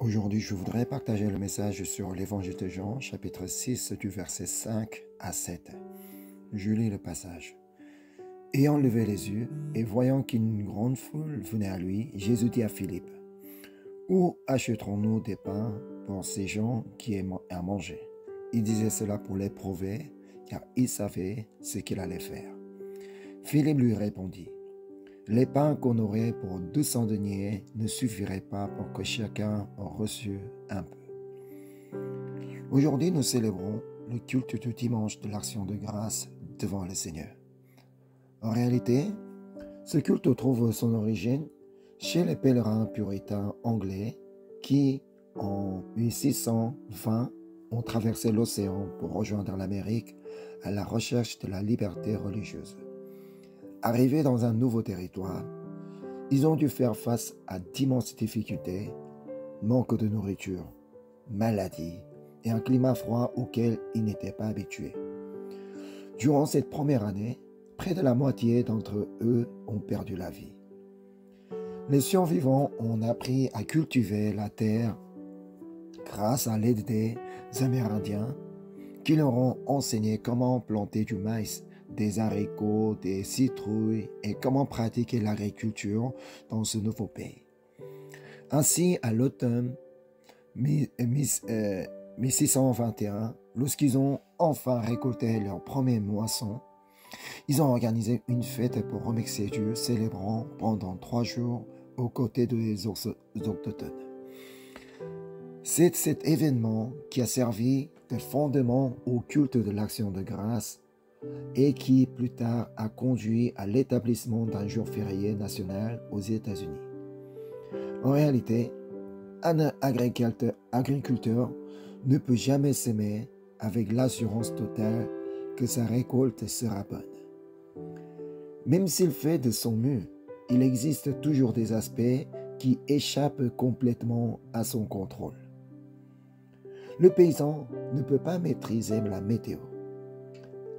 Aujourd'hui, je voudrais partager le message sur l'Évangile de Jean, chapitre 6, du verset 5 à 7. Je lis le passage. Ayant levé les yeux et voyant qu'une grande foule venait à lui, Jésus dit à Philippe, « Où achèterons-nous des pains pour ces gens qui aiment à manger ?» Il disait cela pour l'éprouver, car il savait ce qu'il allait faire. Philippe lui répondit, « Les pains qu'on aurait pour 200 deniers ne suffiraient pas pour que chacun en reçût un peu. » Aujourd'hui, nous célébrons le culte du dimanche de l'Action de grâce devant le Seigneur. En réalité, ce culte trouve son origine chez les pèlerins puritains anglais qui, en 1620, ont traversé l'océan pour rejoindre l'Amérique à la recherche de la liberté religieuse. Arrivés dans un nouveau territoire, ils ont dû faire face à d'immenses difficultés, manque de nourriture, maladies et un climat froid auquel ils n'étaient pas habitués. Durant cette première année, près de la moitié d'entre eux ont perdu la vie. Les survivants ont appris à cultiver la terre grâce à l'aide des Amérindiens qui leur ont enseigné comment planter du maïs, des haricots, des citrouilles et comment pratiquer l'agriculture dans ce nouveau pays. Ainsi, à l'automne 1621, lorsqu'ils ont enfin récolté leur première moisson, ils ont organisé une fête pour remercier Dieu, célébrant pendant 3 jours aux côtés des autochtones. C'est cet événement qui a servi de fondement au culte de l'Action de grâce et qui plus tard a conduit à l'établissement d'un jour férié national aux États-Unis. En réalité, un agriculteur ne peut jamais s'aimer avec l'assurance totale que sa récolte sera bonne. Même s'il fait de son mieux, il existe toujours des aspects qui échappent complètement à son contrôle. Le paysan ne peut pas maîtriser la météo.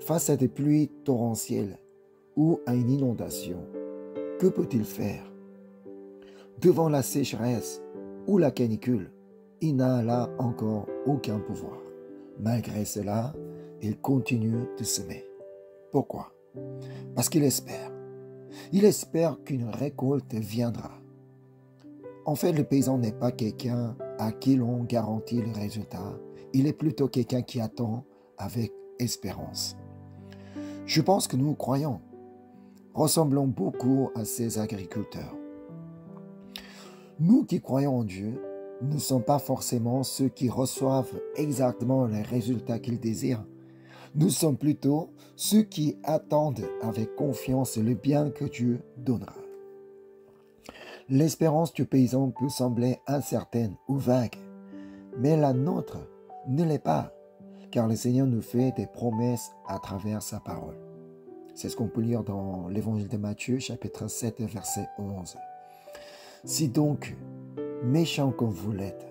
Face à des pluies torrentielles ou à une inondation, que peut-il faire? Devant la sécheresse ou la canicule, il n'a là encore aucun pouvoir. Malgré cela, il continue de semer. Pourquoi? Parce qu'il espère. Il espère qu'une récolte viendra. En fait, le paysan n'est pas quelqu'un à qui l'on garantit le résultat. Il est plutôt quelqu'un qui attend avec espérance. Je pense que nous, croyants, ressemblons beaucoup à ces agriculteurs. Nous qui croyons en Dieu ne sommes pas forcément ceux qui reçoivent exactement les résultats qu'ils désirent. Nous sommes plutôt ceux qui attendent avec confiance le bien que Dieu donnera. L'espérance du paysan peut sembler incertaine ou vague, mais la nôtre ne l'est pas, car le Seigneur nous fait des promesses à travers sa parole. C'est ce qu'on peut lire dans l'Évangile de Matthieu, chapitre 7, verset 11. Si donc, méchants comme vous l'êtes,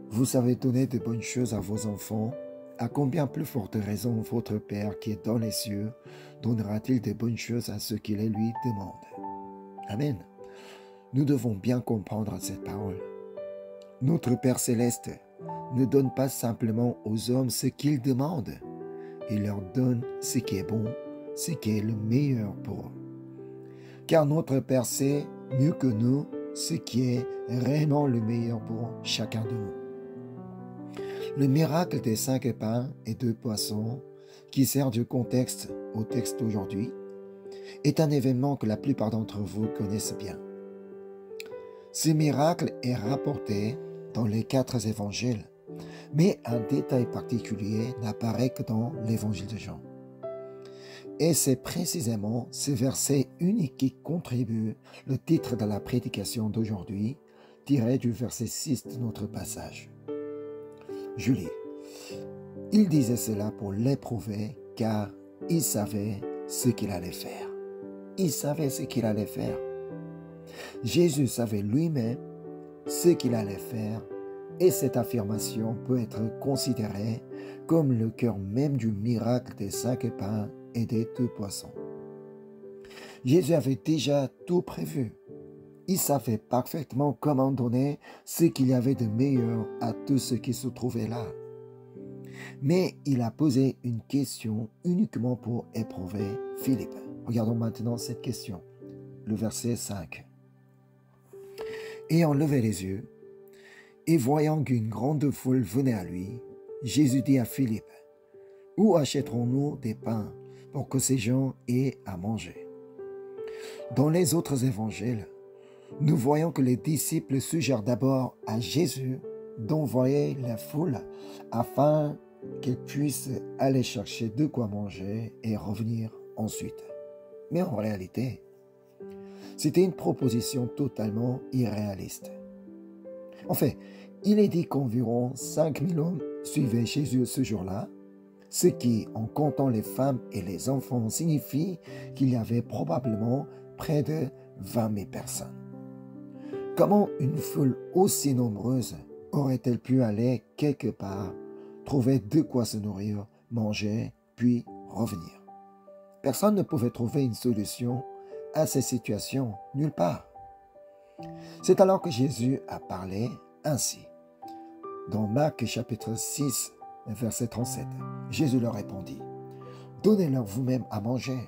vous savez donner de bonnes choses à vos enfants, à combien plus forte raison votre Père qui est dans les cieux donnera-t-il de bonnes choses à ceux qui les lui demandent? Amen. Nous devons bien comprendre cette parole. Notre Père céleste ne donne pas simplement aux hommes ce qu'ils demandent. Il leur donne ce qui est bon, ce qui est le meilleur pour eux. Car notre Père sait mieux que nous ce qui est réellement le meilleur pour chacun de nous. Le miracle des 5 pains et 2 poissons, qui sert de contexte au texte d'aujourd'hui, est un événement que la plupart d'entre vous connaissent bien. Ce miracle est rapporté dans les 4 évangiles, mais un détail particulier n'apparaît que dans l'évangile de Jean. Et c'est précisément ce verset unique qui contribue le titre de la prédication d'aujourd'hui, tiré du verset 6 de notre passage. Je lis. Il disait cela pour l'éprouver, car il savait ce qu'il allait faire. Il savait ce qu'il allait faire. Jésus savait lui-même ce qu'il allait faire, et cette affirmation peut être considérée comme le cœur même du miracle des 5 pains et des 2 poissons. Jésus avait déjà tout prévu. Il savait parfaitement comment donner ce qu'il y avait de meilleur à tous ceux qui se trouvaient là. Mais il a posé une question uniquement pour éprouver Philippe. Regardons maintenant cette question, le verset 5. Ayant levé les yeux, et voyant qu'une grande foule venait à lui, Jésus dit à Philippe, « Où achèterons-nous des pains pour que ces gens aient à manger ?» Dans les autres évangiles, nous voyons que les disciples suggèrent d'abord à Jésus d'envoyer la foule afin qu'ils puissent aller chercher de quoi manger et revenir ensuite. Mais en réalité, c'était une proposition totalement irréaliste. En fait, il est dit qu'environ 5000 hommes suivaient Jésus ce jour-là, ce qui, en comptant les femmes et les enfants, signifie qu'il y avait probablement près de 20 000 personnes. Comment une foule aussi nombreuse aurait-elle pu aller quelque part, trouver de quoi se nourrir, manger, puis revenir? Personne ne pouvait trouver une solution à ces situations, nulle part. C'est alors que Jésus a parlé ainsi. Dans Marc chapitre 6, verset 37, Jésus leur répondit, « Donnez-leur vous-même à manger. »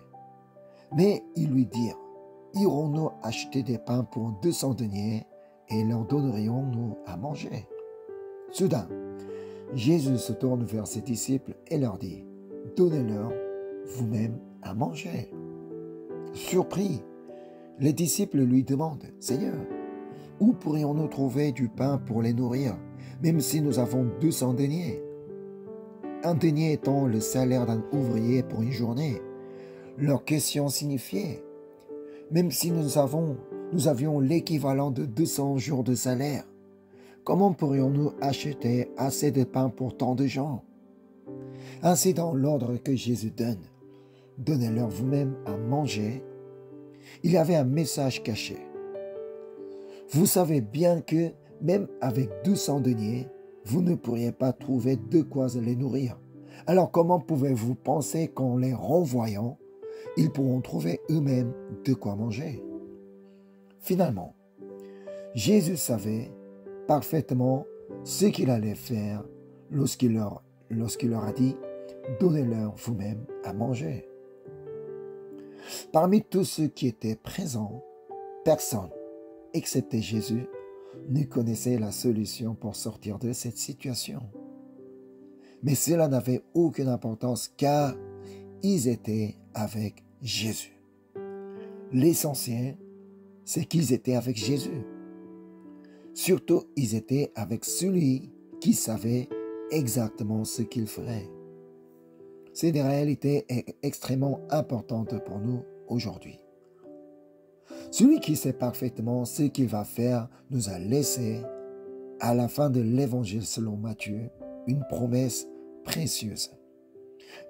Mais ils lui dirent, « Irons-nous acheter des pains pour 200 deniers et leur donnerions-nous à manger ?» Soudain, Jésus se tourne vers ses disciples et leur dit, « Donnez-leur vous-même à manger. » Surpris, les disciples lui demandent, « Seigneur, où pourrions-nous trouver du pain pour les nourrir, même si nous avons 200 deniers ?» Un denier étant le salaire d'un ouvrier pour une journée. Leur question signifiait, même si nous avions l'équivalent de 200 jours de salaire, comment pourrions-nous acheter assez de pain pour tant de gens? Ainsi, dans l'ordre que Jésus donne, donnez-leur vous-même à manger, il y avait un message caché. Vous savez bien que même avec 200 deniers, vous ne pourriez pas trouver de quoi les nourrir. Alors comment pouvez-vous penser qu'en les renvoyant, ils pourront trouver eux-mêmes de quoi manger? Finalement, Jésus savait parfaitement ce qu'il allait faire lorsqu'il leur a dit « Donnez-leur vous-même à manger ». Parmi tous ceux qui étaient présents, personne, excepté Jésus, ne connaissait la solution pour sortir de cette situation. Mais cela n'avait aucune importance car ils étaient avec Jésus. L'essentiel, c'est qu'ils étaient avec Jésus. Surtout, ils étaient avec celui qui savait exactement ce qu'il ferait. C'est une réalité extrêmement importante pour nous aujourd'hui. Celui qui sait parfaitement ce qu'il va faire nous a laissé, à la fin de l'évangile selon Matthieu, une promesse précieuse.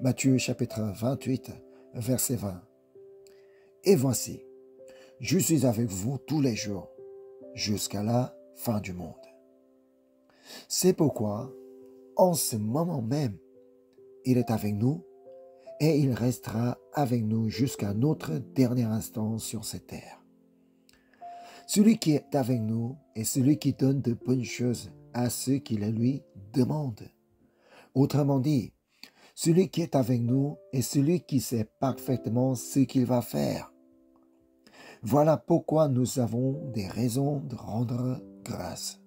Matthieu chapitre 28, verset 20. « Et voici, je suis avec vous tous les jours, jusqu'à la fin du monde. » C'est pourquoi, en ce moment même, il est avec nous et il restera avec nous jusqu'à notre dernier instant sur cette terre. Celui qui est avec nous est celui qui donne de bonnes choses à ceux qui les lui demandent. Autrement dit, celui qui est avec nous est celui qui sait parfaitement ce qu'il va faire. Voilà pourquoi nous avons des raisons de rendre grâce.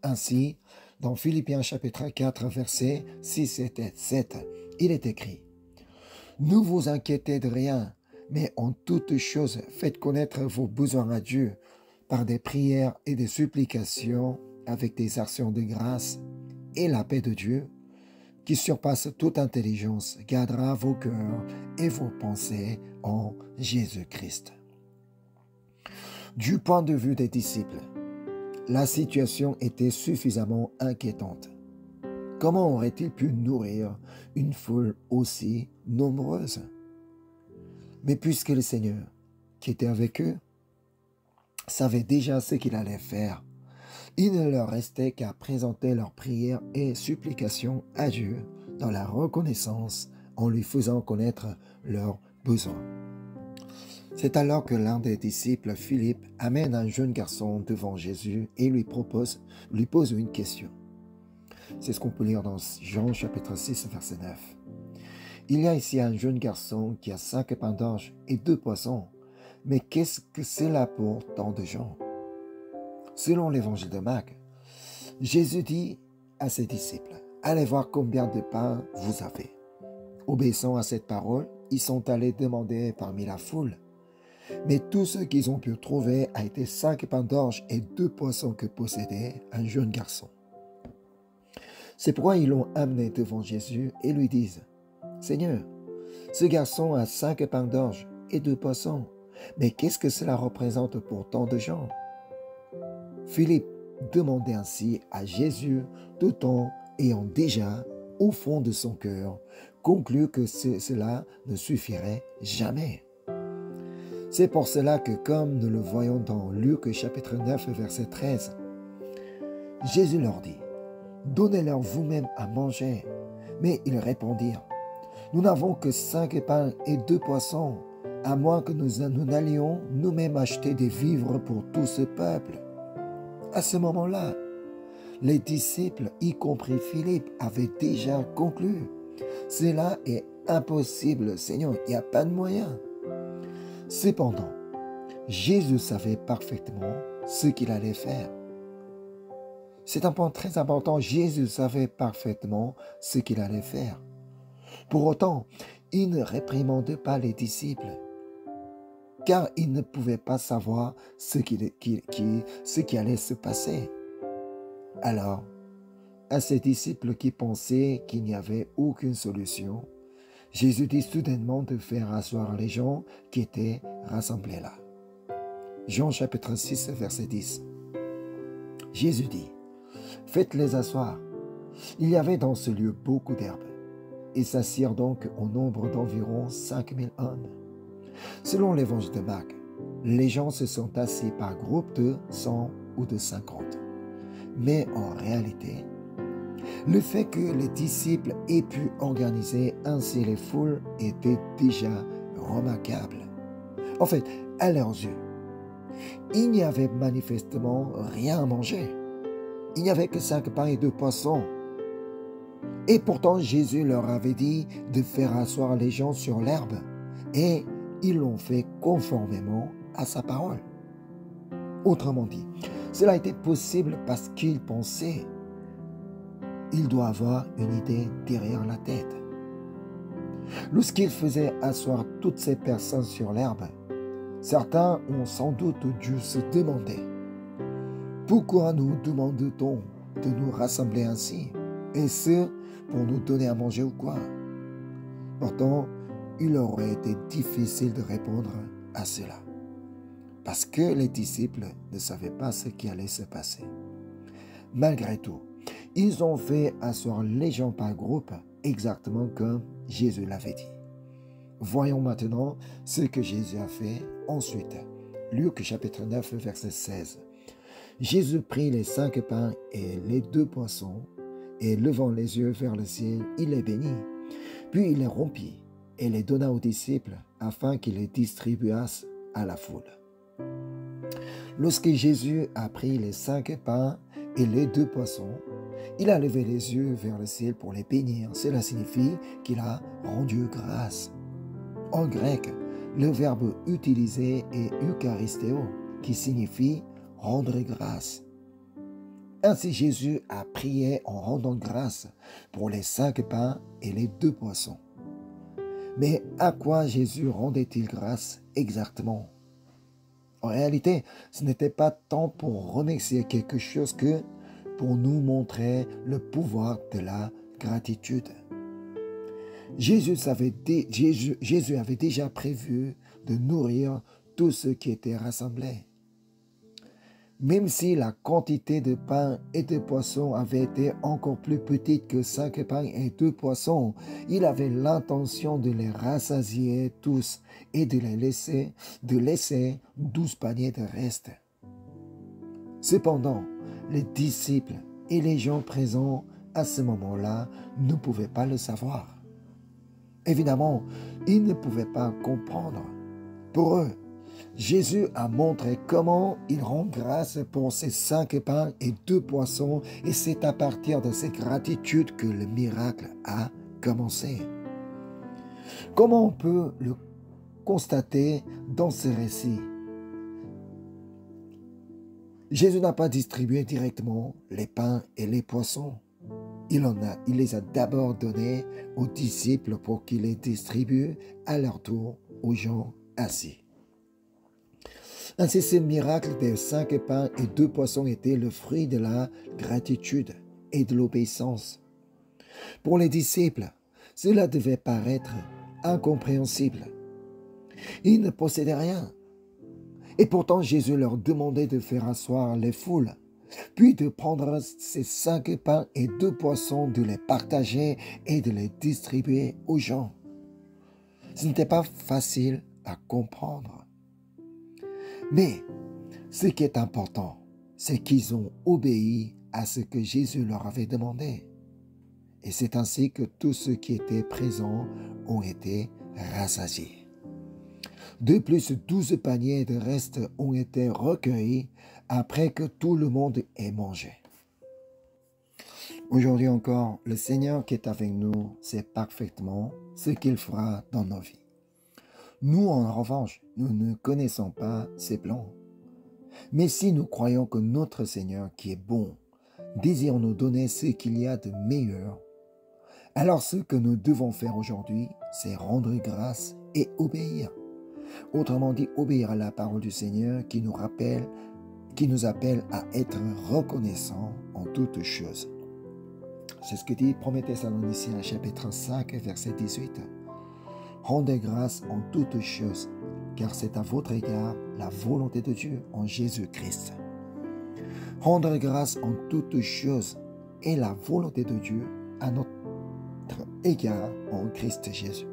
Ainsi, dans Philippiens chapitre 4, versets 6 et 7, il est écrit « Ne vous inquiétez de rien, mais en toutes choses, faites connaître vos besoins à Dieu par des prières et des supplications avec des actions de grâce, et la paix de Dieu, qui surpasse toute intelligence, gardera vos cœurs et vos pensées en Jésus-Christ. » Du point de vue des disciples, la situation était suffisamment inquiétante. Comment aurait-il pu nourrir une foule aussi nombreuse? Mais puisque le Seigneur, qui était avec eux, savait déjà ce qu'il allait faire, il ne leur restait qu'à présenter leurs prières et supplications à Dieu dans la reconnaissance en lui faisant connaître leurs besoins. C'est alors que l'un des disciples, Philippe, amène un jeune garçon devant Jésus et lui pose une question. C'est ce qu'on peut lire dans Jean chapitre 6, verset 9. Il y a ici un jeune garçon qui a 5 pains d'orge et 2 poissons. Mais qu'est-ce que c'est là pour tant de gens? Selon l'évangile de Marc, Jésus dit à ses disciples, « Allez voir combien de pains vous avez. » Obéissant à cette parole, ils sont allés demander parmi la foule. Mais tout ce qu'ils ont pu trouver a été 5 pains d'orge et 2 poissons que possédait un jeune garçon. C'est pourquoi ils l'ont amené devant Jésus et lui disent, « Seigneur, ce garçon a 5 pains d'orge et 2 poissons, mais qu'est-ce que cela représente pour tant de gens? » Philippe demandait ainsi à Jésus tout en ayant déjà, au fond de son cœur, conclu que cela ne suffirait jamais. C'est pour cela que, comme nous le voyons dans Luc chapitre 9, verset 13, Jésus leur dit, « Donnez-leur vous-même à manger. » Mais ils répondirent, « Nous n'avons que 5 pains et 2 poissons, à moins que nous n'allions nous-mêmes acheter des vivres pour tout ce peuple. » À ce moment-là, les disciples, y compris Philippe, avaient déjà conclu, « Cela est impossible, Seigneur, il n'y a pas de moyen. » Cependant, Jésus savait parfaitement ce qu'il allait faire. C'est un point très important. Jésus savait parfaitement ce qu'il allait faire. Pour autant, il ne réprimandait pas les disciples, car il ne pouvait pas savoir ce qui allait se passer. Alors, à ses disciples qui pensaient qu'il n'y avait aucune solution, Jésus dit soudainement de faire asseoir les gens qui étaient rassemblés là. Jean chapitre 6, verset 10. Jésus dit, « Faites-les asseoir. » Il y avait dans ce lieu beaucoup d'herbes. Ils s'assirent donc au nombre d'environ 5000 hommes. Selon l'évangile de Marc, les gens se sont assis par groupe de 100 ou de 50. Mais en réalité, le fait que les disciples aient pu organiser ainsi les foules était déjà remarquable. En fait, à leurs yeux, il n'y avait manifestement rien à manger. Il n'y avait que 5 pains et 2 poissons. Et pourtant, Jésus leur avait dit de faire asseoir les gens sur l'herbe. Et ils l'ont fait conformément à sa parole. Autrement dit, cela était possible parce qu'ils pensaient. Il doit avoir une idée derrière la tête. Lorsqu'il faisait asseoir toutes ces personnes sur l'herbe, certains ont sans doute dû se demander « Pourquoi nous demande-t-on de nous rassembler ainsi? Et ce, pour nous donner à manger ou quoi ?» Pourtant, il aurait été difficile de répondre à cela, parce que les disciples ne savaient pas ce qui allait se passer. Malgré tout, ils ont fait asseoir les gens par groupe, exactement comme Jésus l'avait dit. Voyons maintenant ce que Jésus a fait ensuite. Luc chapitre 9, verset 16. Jésus prit les 5 pains et les 2 poissons, et levant les yeux vers le ciel, il les bénit. Puis il les rompit et les donna aux disciples, afin qu'ils les distribuassent à la foule. Lorsque Jésus a pris les 5 pains et les 2 poissons, il a levé les yeux vers le ciel pour les bénir. Cela signifie qu'il a rendu grâce. En grec, le verbe utilisé est eucharisteo, qui signifie rendre grâce. Ainsi Jésus a prié en rendant grâce pour les 5 pains et les 2 poissons. Mais à quoi Jésus rendait-il grâce exactement? En réalité, ce n'était pas tant pour remercier quelque chose que pour nous montrer le pouvoir de la gratitude. Jésus avait déjà prévu de nourrir tous ceux qui étaient rassemblés. Même si la quantité de pain et de poissons avait été encore plus petite que 5 pains et 2 poissons, il avait l'intention de les rassasier tous et de laisser 12 paniers de reste. Cependant, les disciples et les gens présents à ce moment-là ne pouvaient pas le savoir. Évidemment, ils ne pouvaient pas comprendre. Pour eux, Jésus a montré comment il rend grâce pour ces 5 pains et 2 poissons, et c'est à partir de cette gratitude que le miracle a commencé. Comment on peut le constater dans ce récit? Jésus n'a pas distribué directement les pains et les poissons. Il les a d'abord donnés aux disciples pour qu'ils les distribuent à leur tour aux gens assis. Ainsi, ce miracle des 5 pains et 2 poissons était le fruit de la gratitude et de l'obéissance. Pour les disciples, cela devait paraître incompréhensible. Ils ne possédaient rien. Et pourtant, Jésus leur demandait de faire asseoir les foules, puis de prendre ces 5 pains et 2 poissons, de les partager et de les distribuer aux gens. Ce n'était pas facile à comprendre. Mais ce qui est important, c'est qu'ils ont obéi à ce que Jésus leur avait demandé. Et c'est ainsi que tous ceux qui étaient présents ont été rassasiés. De plus, 12 paniers de restes ont été recueillis après que tout le monde ait mangé. Aujourd'hui encore, le Seigneur qui est avec nous sait parfaitement ce qu'il fera dans nos vies. Nous, en revanche, nous ne connaissons pas ses plans. Mais si nous croyons que notre Seigneur, qui est bon, désire nous donner ce qu'il y a de meilleur, alors ce que nous devons faire aujourd'hui, c'est rendre grâce et obéir. Autrement dit, obéir à la parole du Seigneur qui nous appelle à être reconnaissants en toutes choses. C'est ce que dit 1 Thessaloniciens chapitre 5, verset 18. Rendez grâce en toutes choses, car c'est à votre égard la volonté de Dieu en Jésus-Christ. Rendre grâce en toutes choses est la volonté de Dieu à notre égard en Christ Jésus.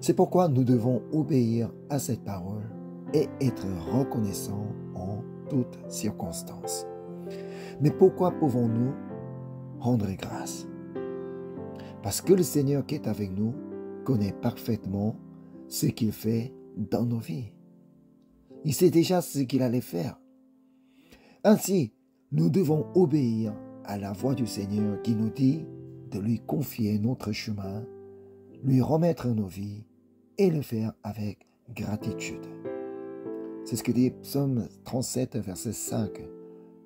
C'est pourquoi nous devons obéir à cette parole et être reconnaissants en toutes circonstances. Mais pourquoi pouvons-nous rendre grâce? Parce que le Seigneur qui est avec nous connaît parfaitement ce qu'il fait dans nos vies. Il sait déjà ce qu'il allait faire. Ainsi, nous devons obéir à la voix du Seigneur qui nous dit de lui confier notre chemin, lui remettre nos vies et le faire avec gratitude. C'est ce que dit Psaume 37, verset 5.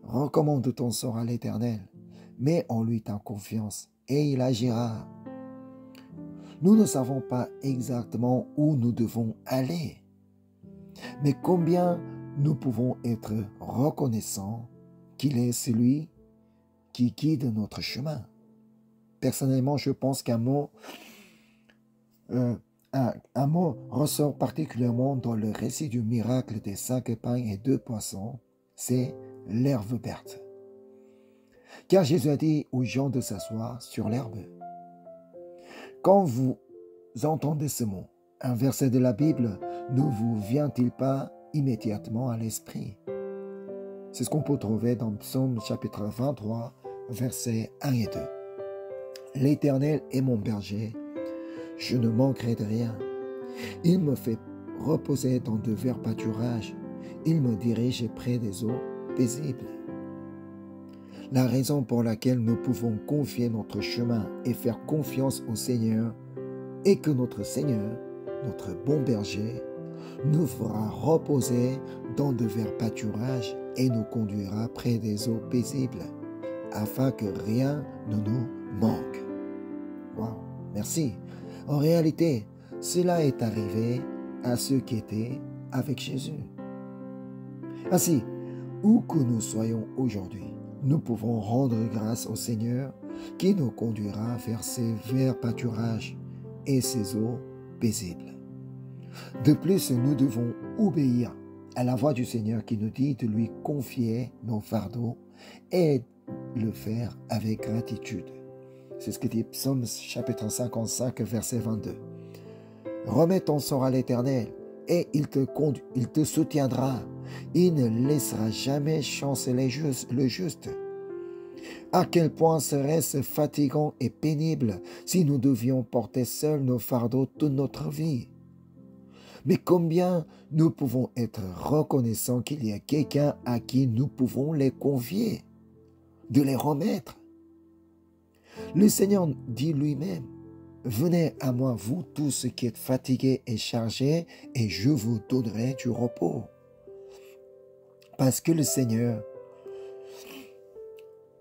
Recommande ton sort à l'Éternel, mets en lui ta confiance et il agira. Nous ne savons pas exactement où nous devons aller, mais combien nous pouvons être reconnaissants qu'il est celui qui guide notre chemin. Personnellement, je pense qu'un mot ressort particulièrement dans le récit du miracle des 5 pains et 2 poissons, c'est l'herbe verte. Car Jésus a dit aux gens de s'asseoir sur l'herbe. Quand vous entendez ce mot, un verset de la Bible ne vous vient-il pas immédiatement à l'esprit? C'est ce qu'on peut trouver dans Psaume chapitre 23, versets 1 et 2. L'Éternel est mon berger, je ne manquerai de rien. Il me fait reposer dans de verts pâturages, il me dirige près des eaux paisibles. La raison pour laquelle nous pouvons confier notre chemin et faire confiance au Seigneur est que notre Seigneur, notre bon berger, nous fera reposer dans de verts pâturages et nous conduira près des eaux paisibles, afin que rien ne nous manque. Wow, merci. En réalité, cela est arrivé à ceux qui étaient avec Jésus. Ainsi, où que nous soyons aujourd'hui, nous pouvons rendre grâce au Seigneur qui nous conduira vers ces verts pâturages et ces eaux paisibles. De plus, nous devons obéir à la voix du Seigneur qui nous dit de lui confier nos fardeaux et le faire avec gratitude. C'est ce que dit Psaume chapitre 55, verset 22. Remets ton sort à l'Éternel et il te soutiendra. Il ne laissera jamais chanceler le juste. À quel point serait-ce fatigant et pénible si nous devions porter seuls nos fardeaux toute notre vie? Mais combien nous pouvons être reconnaissants qu'il y a quelqu'un à qui nous pouvons les confier, de les remettre. Le Seigneur dit lui-même, « Venez à moi, vous tous qui êtes fatigués et chargés, et je vous donnerai du repos. » Parce que le Seigneur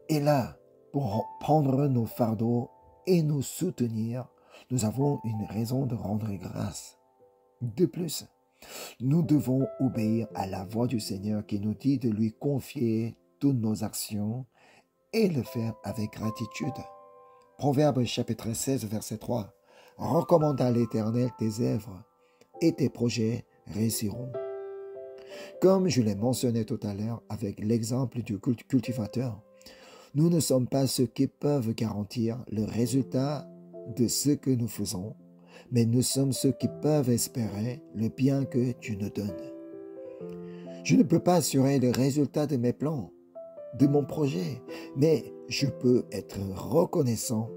est là pour prendre nos fardeaux et nous soutenir. Nous avons une raison de rendre grâce. De plus, nous devons obéir à la voix du Seigneur qui nous dit de lui confier toutes nos actions et le faire avec gratitude. Proverbe chapitre 16, verset 3. « Recommande à l'Éternel tes œuvres et tes projets réussiront. » Comme je l'ai mentionné tout à l'heure avec l'exemple du cultivateur, nous ne sommes pas ceux qui peuvent garantir le résultat de ce que nous faisons, mais nous sommes ceux qui peuvent espérer le bien que Dieu nous donne. Je ne peux pas assurer le résultat de mes plans, de mon projet, mais je peux être reconnaissant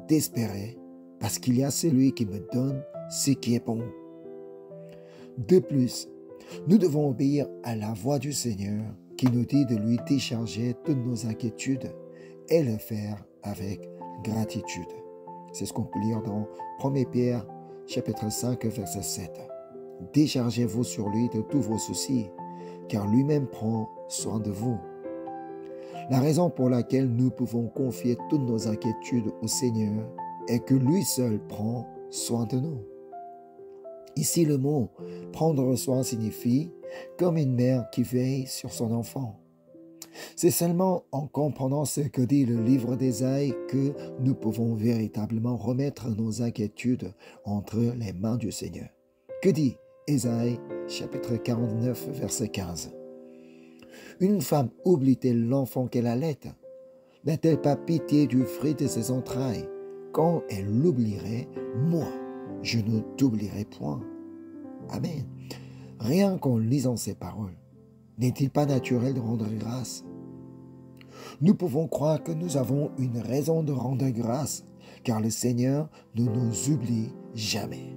d'espérer parce qu'il y a celui qui me donne ce qui est bon. De plus, nous devons obéir à la voix du Seigneur qui nous dit de lui décharger toutes nos inquiétudes et le faire avec gratitude. C'est ce qu'on peut lire dans 1 Pierre chapitre 5 verset 7. Déchargez-vous sur lui de tous vos soucis, car lui-même prend soin de vous. La raison pour laquelle nous pouvons confier toutes nos inquiétudes au Seigneur est que lui seul prend soin de nous. Ici, le mot « prendre soin » signifie comme une mère qui veille sur son enfant. C'est seulement en comprenant ce que dit le livre d'Ésaïe que nous pouvons véritablement remettre nos inquiétudes entre les mains du Seigneur. Que dit Ésaïe chapitre 49 verset 15? Une femme oublie-t-elle l'enfant qu'elle allait? N'a-t-elle pas pitié du fruit de ses entrailles? Quand elle l'oublierait, moi, je ne t'oublierai point. Amen. Rien qu'en lisant ces paroles, n'est-il pas naturel de rendre grâce? Nous pouvons croire que nous avons une raison de rendre grâce, car le Seigneur ne nous oublie jamais.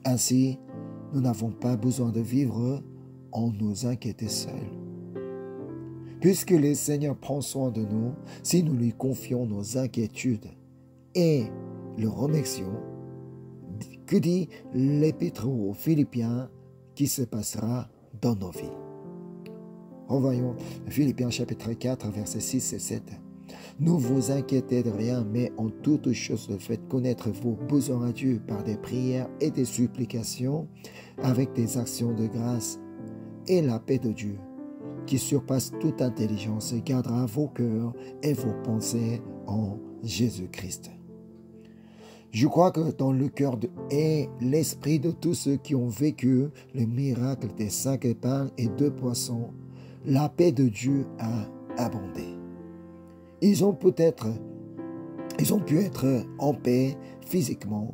Ainsi, nous n'avons pas besoin de vivre en nous inquiéter seuls. Puisque le Seigneur prend soin de nous, si nous lui confions nos inquiétudes et le remercions, que dit l'Épître aux Philippiens qui se passera dans nos vies? Revoyons Philippiens chapitre 4, versets 6 et 7. Ne vous inquiétez de rien, mais en toutes choses faites connaître vos besoins à Dieu par des prières et des supplications, avec des actions de grâce. Et la paix de Dieu, qui surpasse toute intelligence, gardera vos cœurs et vos pensées en Jésus-Christ. Je crois que dans le cœur et l'esprit de tous ceux qui ont vécu le miracle des 5 pains et 2 poissons, la paix de Dieu a abondé. Ils ont pu être en paix physiquement,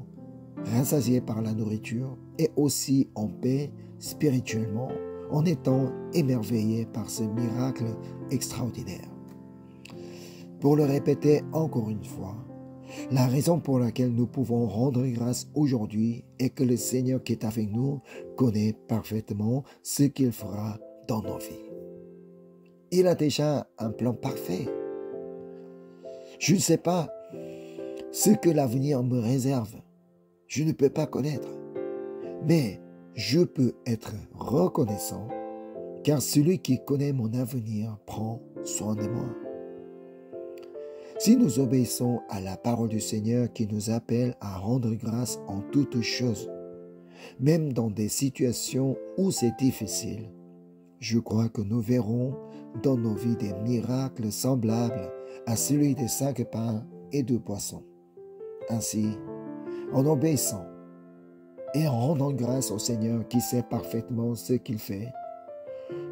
rassasiés par la nourriture, et aussi en paix spirituellement, en étant émerveillés par ce miracle extraordinaire. Pour le répéter encore une fois, la raison pour laquelle nous pouvons rendre grâce aujourd'hui est que le Seigneur qui est avec nous connaît parfaitement ce qu'il fera dans nos vies. Il a déjà un plan parfait. Je ne sais pas ce que l'avenir me réserve. Je ne peux pas connaître. Mais je peux être reconnaissant car celui qui connaît mon avenir prend soin de moi. Si nous obéissons à la parole du Seigneur qui nous appelle à rendre grâce en toutes choses, même dans des situations où c'est difficile, je crois que nous verrons dans nos vies des miracles semblables à celui des 5 pains et 2 poissons. Ainsi, en obéissant et en rendant grâce au Seigneur qui sait parfaitement ce qu'il fait,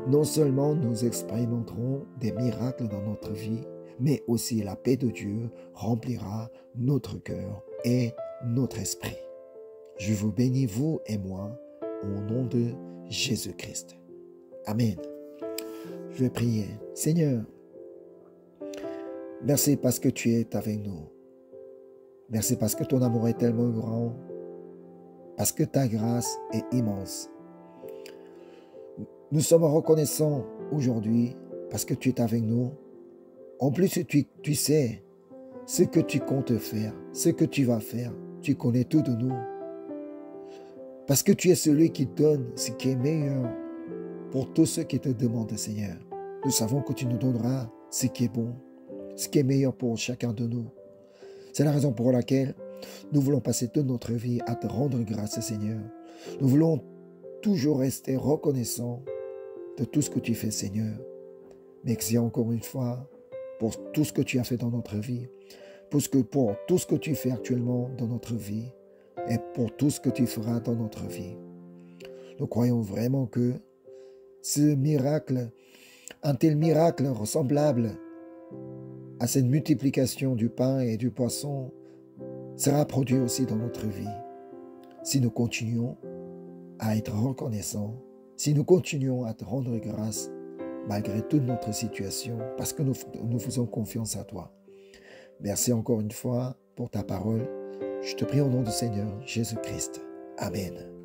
non seulement nous expérimenterons des miracles dans notre vie, mais aussi la paix de Dieu remplira notre cœur et notre esprit. Je vous bénis, vous et moi, au nom de Jésus-Christ. Amen. Je vais prier. Seigneur, merci parce que tu es avec nous. Merci parce que ton amour est tellement grand. parce que ta grâce est immense. Nous sommes reconnaissants aujourd'hui parce que tu es avec nous. En plus, tu sais ce que tu comptes faire, ce que tu vas faire. Tu connais tout de nous. Parce que tu es celui qui donne ce qui est meilleur pour tous ceux qui te demandent, Seigneur. Nous savons que tu nous donneras ce qui est bon, ce qui est meilleur pour chacun de nous. C'est la raison pour laquelle nous voulons passer toute notre vie à te rendre grâce, Seigneur. Nous voulons toujours rester reconnaissants de tout ce que tu fais, Seigneur. Merci encore une fois pour tout ce que tu as fait dans notre vie, pour tout ce que tu fais actuellement dans notre vie et pour tout ce que tu feras dans notre vie. Nous croyons vraiment que ce miracle, un tel miracle ressemblable à cette multiplication du pain et du poisson sera produit aussi dans notre vie. Si nous continuons à être reconnaissants, si nous continuons à te rendre grâce malgré toute notre situation, parce que nous faisons confiance à toi. Merci encore une fois pour ta parole. Je te prie au nom du Seigneur Jésus-Christ. Amen.